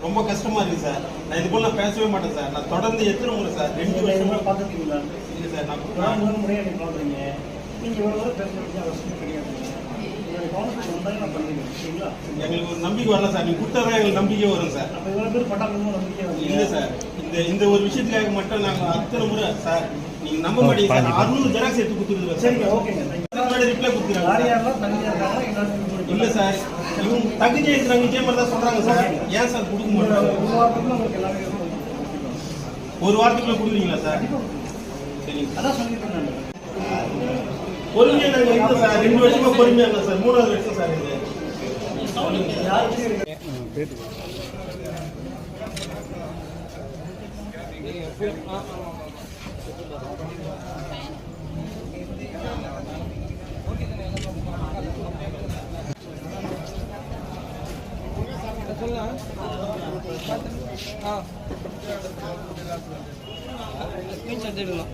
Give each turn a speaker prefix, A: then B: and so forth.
A: ரொம்ப கஷ்டமா இருக்கு சார். நான் இது போல பேசவே மாட்டேன் சார். நான் தொடர்ந்து எத்தனை முறை சார் 2 வருஷமா
B: பார்த்துருக்கீங்களா?
A: இல்லை சார். நான்
B: முதல் முறையாக நீங்கள் பார்க்குறீங்க. நீங்கள் ஒரு முறை பேச வேண்டிய அவசியம் கிடையாது. உங்களுடைய கவனத்துக்கு வந்தாலும் நான் பண்ணிடுவேன். சரிங்களா?
A: எங்களுக்கு ஒரு நம்பிக்கை வரல சார். நீங்கள் கொடுத்தா தான் எங்களுக்கு நம்பிக்கை வரும் சார்.
B: அப்போ இவ்வளோ பேர் பட்டாளமும் நம்பிக்கை வரும்
A: இல்லை சார். இந்த ஒரு விஷயத்துக்காக மட்டும் நாங்கள் அத்தனை முறை சார் நீங்கள் நம்ப மாட்டீங்க சார். 600 ஜெராக்ஸ் எடுத்து கொடுத்துருக்கோம்.
B: சரிங்க, ஓகேங்க.
A: ரிப்ளை கொடுத்துருக்காங்க.
B: யார் யாரெல்லாம் தனியாக இருக்காங்களோ எல்லாருக்கும்
A: இல்லை சார். இவங்க தகுதியாக இருக்கிறாங்க இதே மாதிரி தான் சொல்கிறாங்க சார். ஏன் சார் கொடுக்க மாட்டாங்க?
B: ஒரு வாரத்துக்குள்ள உங்களுக்கு எல்லாமே
A: ஒரு வாரத்துக்குள்ள கொடுக்குறீங்களா சார்? சரிங்க.
B: அதான் சொல்லியிருக்கேன் நான்.
A: பொறுமையாக நாங்கள் இருக்கோம் சார். 2 வருஷமா பொறுமையாக இருந்தோம் சார். 3வது வருஷம் சார் இது.
C: ஸ்கிரீன்ஷாட் எடுக்கலாம்.